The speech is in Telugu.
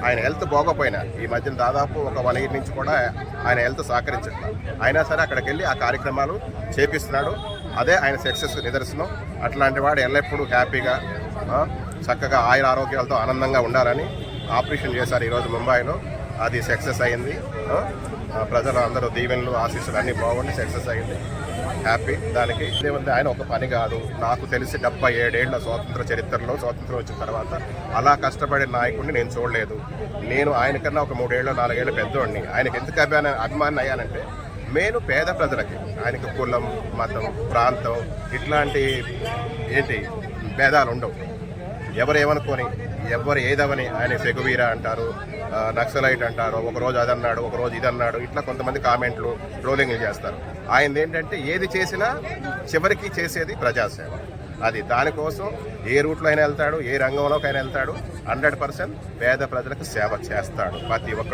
ఆయన హెల్త్ బాగోపోయినా ఈ మధ్యన దాదాపు ఒక 1 year నుంచి కూడా ఆయన హెల్త్ సహకరించట్లేదు. అయినా సరే అక్కడికి వెళ్ళి ఆ కార్యక్రమాలు చేపిస్తున్నాడు. అదే ఆయన సక్సెస్ నిదర్శనం. అట్లాంటి వాడు ఎల్లప్పుడూ హ్యాపీగా చక్కగా ఆరోగ్యాలతో ఆనందంగా ఉండాలని ఆపరేషన్ చేశారు ఈరోజు ముంబైలో. అది సక్సెస్ అయింది. ప్రజలు అందరూ దీవెనలు ఆశీస్సులు అన్నీ బాగుండి సక్సెస్ అయింది. హ్యాపీ. దానికి ఇదేముంది, ఆయన ఒక పని కాదు. నాకు తెలిసి 77 ఏళ్ల స్వాతంత్ర చరిత్రలో స్వాతంత్రం వచ్చిన తర్వాత అలా కష్టపడే నాయకుడిని నేను చూడలేదు. నేను ఆయనకన్నా ఒక 3 ఏళ్ళు 4 ఏళ్ళు పెద్దోడిని. ఆయనకి ఎందుకు అభిమాని అయ్యానంటే మెయిన్ పేద ప్రజలకి. ఆయనకి కులం, మతం, ప్రాంతం ఇట్లాంటి భేదాలు ఉండవు. ఎవరు ఏమనుకొని ఎవరు ఏదవని ఆయన సెగువీర అంటారు, నక్సలైట్ అంటారు, ఒకరోజు అదన్నాడు, ఒకరోజు ఇదన్నాడు, ఇట్లా కొంతమంది కామెంట్లు ట్రోలింగ్లు చేస్తారు. ఆయన ఏంటంటే ఏది చేసినా చివరికి చేసేది ప్రజాసేవ. అది దానికోసం ఏ రూట్లో అయినా వెళ్తాడు, ఏ రంగంలోకి అయినా వెళ్తాడు. 100% పేద ప్రజలకు సేవ చేస్తాడు ప్రతి ఒక్కరు.